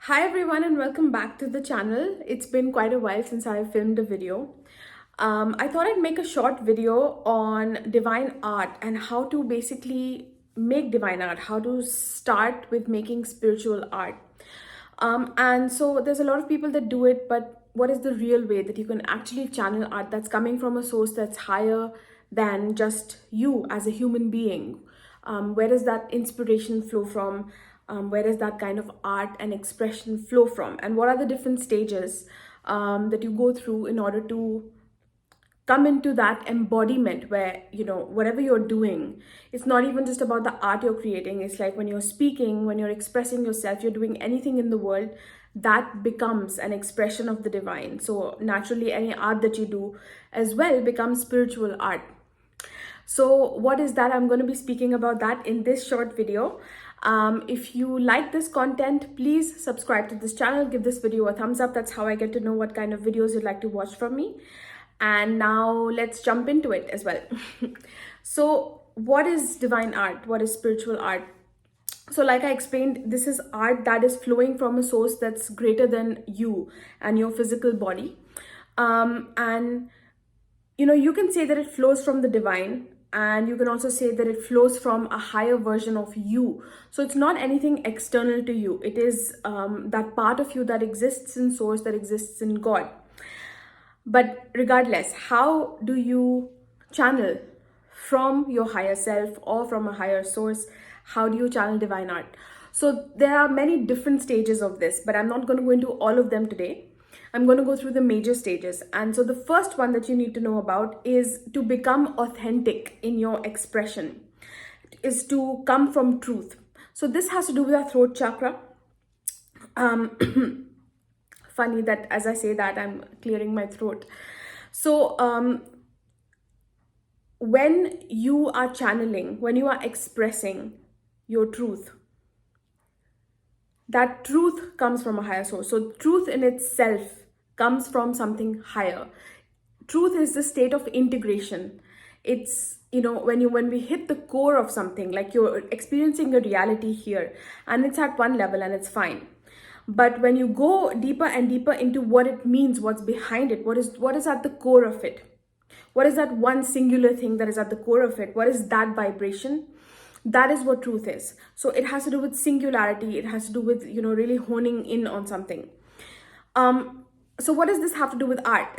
Hi everyone and welcome back to the channel. It's been quite a while since I filmed a video. I thought I'd make a short video on divine art and how to basically make divine art, how to start with making spiritual art. And so there's a lot of people that do it, but what is the real way that you can actually channel art that's coming from a source that's higher than just you as a human being? Where does that inspiration flow from? Where does that kind of art and expression flow from? And what are the different stages that you go through in order to come into that embodiment where, whatever you're doing, it's not even just about the art you're creating. It's like when you're speaking, when you're expressing yourself, you're doing anything in the world, that becomes an expression of the divine. So naturally, any art that you do as well becomes spiritual art. So what is that? I'm going to be speaking about that in this short video. If you like this content, please subscribe to this channel, give this video a thumbs up. That's how I get to know what kind of videos you'd like to watch from me. And now let's jump into it as well. So what is divine art? What is spiritual art? So like I explained, this is art that is flowing from a source that's greater than you and your physical body. And you can say that it flows from the divine, and you can also say that it flows from a higher version of you. So it's not anything external to you. It is that part of you that exists in source, that exists in God. But regardless, how do you channel from your higher self or from a higher source? How do you channel divine art? So there are many different stages of this, but I'm not going to go into all of them today. I'm going to go through the major stages. And so the first one that you need to know about is to become authentic in your expression, is to come from truth. So this has to do with our throat chakra. Funny that as I say that, I'm clearing my throat. So when you are channeling, when you are expressing your truth, that truth comes from a higher source. So truth in itself comes from something higher. Truth is the state of integration. It's, when we hit the core of something, like you're experiencing a reality here and it's at one level and it's fine. But when you go deeper and deeper into what it means, what's behind it, what is at the core of it? What is that one singular thing that is at the core of it? What is that vibration? That is what truth is. So it has to do with singularity. It has to do with, really honing in on something. So what does this have to do with art?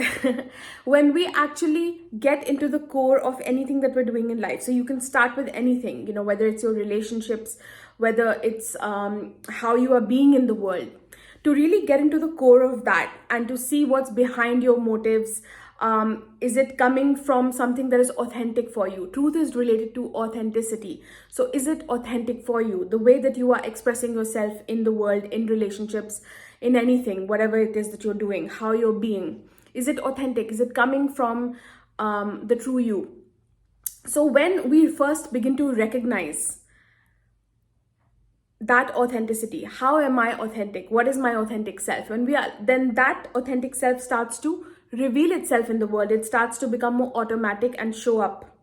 When we actually get into the core of anything that we're doing in life. So you can start with anything, whether it's your relationships, whether it's how you are being in the world. To really get into the core of that and to see what's behind your motives. Is it coming from something that is authentic for you? Truth is related to authenticity. So is it authentic for you? The way that you are expressing yourself in the world, in relationships, in anything, whatever it is that you're doing, how you're being. Is it authentic? Is it coming from the true you? So when we first begin to recognize that authenticity, how am I authentic? What is my authentic self? Then that authentic self starts to reveal itself in the world. It starts to become more automatic and show up.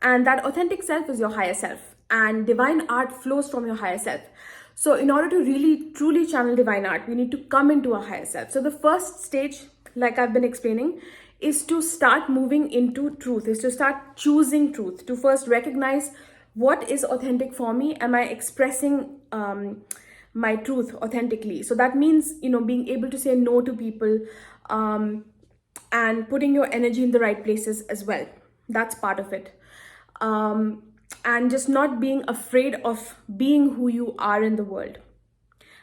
And that authentic self is your higher self. And divine art flows from your higher self. So in order to really truly channel divine art, we need to come into our higher self. So the first stage, like I've been explaining, is to start moving into truth, is to start choosing truth, to first recognize what is authentic for me. Am I expressing my truth authentically? So that means, being able to say no to people and putting your energy in the right places as well. That's part of it. And just not being afraid of being who you are in the world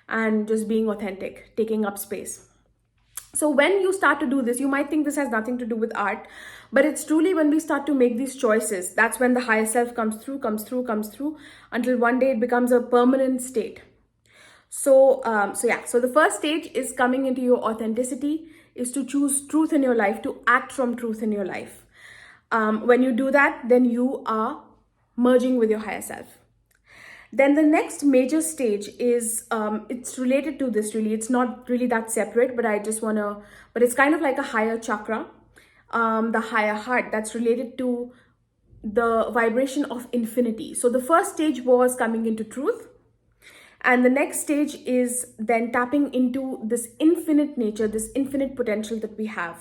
and just being authentic, taking up space. So when you start to do this, you might think this has nothing to do with art, but it's truly when we start to make these choices, that's when the higher self comes through, until one day it becomes a permanent state. So the first stage is coming into your authenticity, is to choose truth in your life, to act from truth in your life. When you do that, then you are merging with your higher self. Then the next major stage is, it's related to this really. It's not really that separate, but but it's kind of like a higher chakra, the higher heart, that's related to the vibration of infinity. So the first stage was coming into truth. And the next stage is then tapping into this infinite nature, this infinite potential that we have.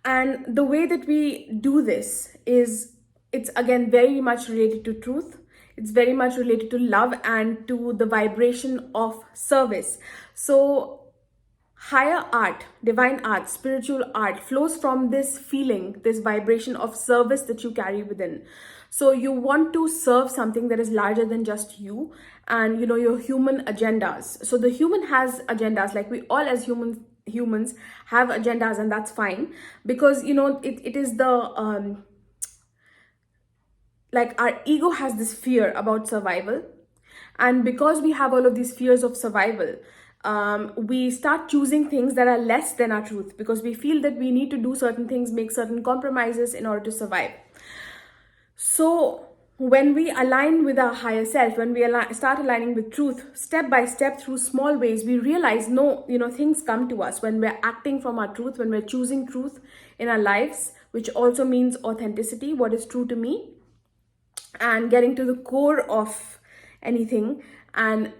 And the way that we do this is, it's again very much related to truth. It's very much related to love and to the vibration of service. So higher art, divine art, spiritual art flows from this feeling, this vibration of service that you carry within. So you want to serve something that is larger than just you and, you know, your human agendas. So the human has agendas, like we all as humans have agendas, and that's fine, because, you know, it is the like our ego has this fear about survival, and because we have all of these fears of survival, we start choosing things that are less than our truth, because we feel that we need to do certain things, make certain compromises in order to survive. So when we align with our higher self, when we start aligning with truth, step by step through small ways, we realize, no, you know, things come to us when we're acting from our truth, when we're choosing truth in our lives, which also means authenticity, what is true to me, and getting to the core of anything, and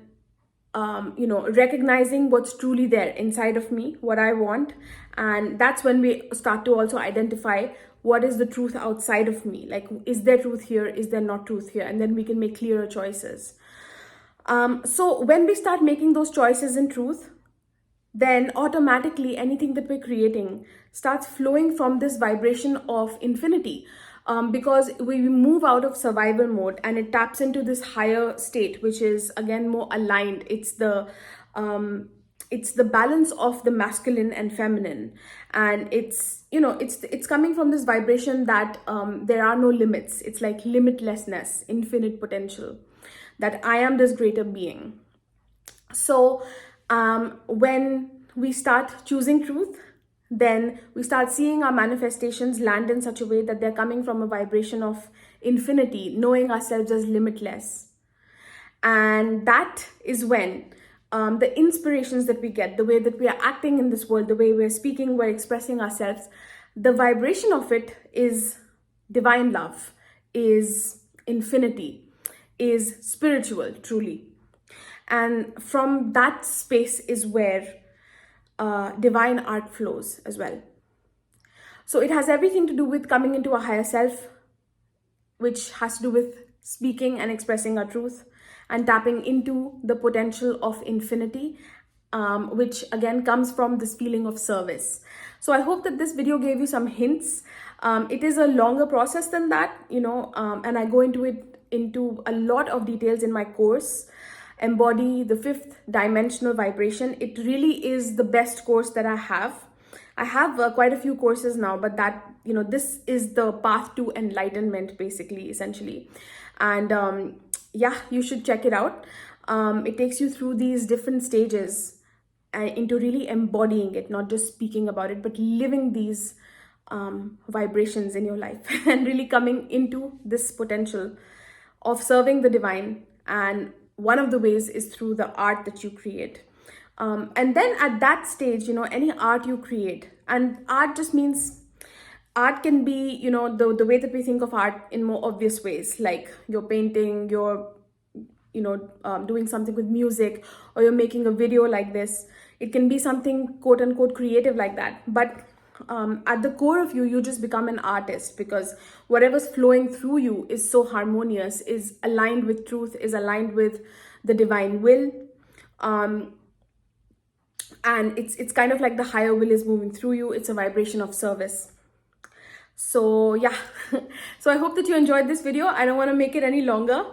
you know, recognizing what's truly there inside of me, what I want. And that's when we start to also identify what is the truth outside of me, like, is there truth here, is there not truth here, and then we can make clearer choices. So when we start making those choices in truth, then automatically anything that we're creating starts flowing from this vibration of infinity, because we move out of survival mode and it taps into this higher state, which is again more aligned. It's the balance of the masculine and feminine, and it's, you know, it's coming from this vibration that there are no limits. It's like limitlessness, infinite potential, that I am this greater being. So when we start choosing truth, then we start seeing our manifestations land in such a way that they're coming from a vibration of infinity, knowing ourselves as limitless. And that is when the inspirations that we get, the way that we are acting in this world, the way we're speaking, we're expressing ourselves, the vibration of it is divine love, is infinity, is spiritual, truly. And from that space is where divine art flows as well. So it has everything to do with coming into a higher self, which has to do with speaking and expressing our truth and tapping into the potential of infinity, which again comes from this feeling of service. So I hope that this video gave you some hints. It is a longer process than that, you know, and I go into a lot of details in my course, Embody the Fifth Dimensional Vibration. It really is the best course that I have. I have quite a few courses now, but that, you know, this is the path to enlightenment, basically, essentially. And yeah, you should check it out. It takes you through these different stages into really embodying it, not just speaking about it, but living these vibrations in your life and really coming into this potential of serving the divine. And one of the ways is through the art that you create. And then at that stage, you know, any art you create, and art just means, art can be, you know, the way that we think of art in more obvious ways, like you're painting, you're, you know, doing something with music, or you're making a video like this. It can be something quote unquote creative like that. But at the core of you, you just become an artist, because whatever's flowing through you is so harmonious, is aligned with truth, is aligned with the divine will. And it's kind of like the higher will is moving through you. It's a vibration of service. So yeah, so I hope that you enjoyed this video. I don't want to make it any longer.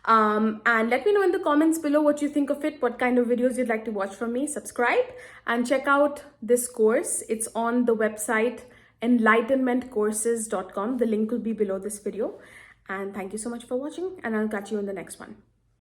And let me know in the comments below what you think of it, what kind of videos you'd like to watch from me. Subscribe and check out this course. It's on the website enlightenmentcourses.com. The link will be below this video. And thank you so much for watching, and I'll catch you in the next one.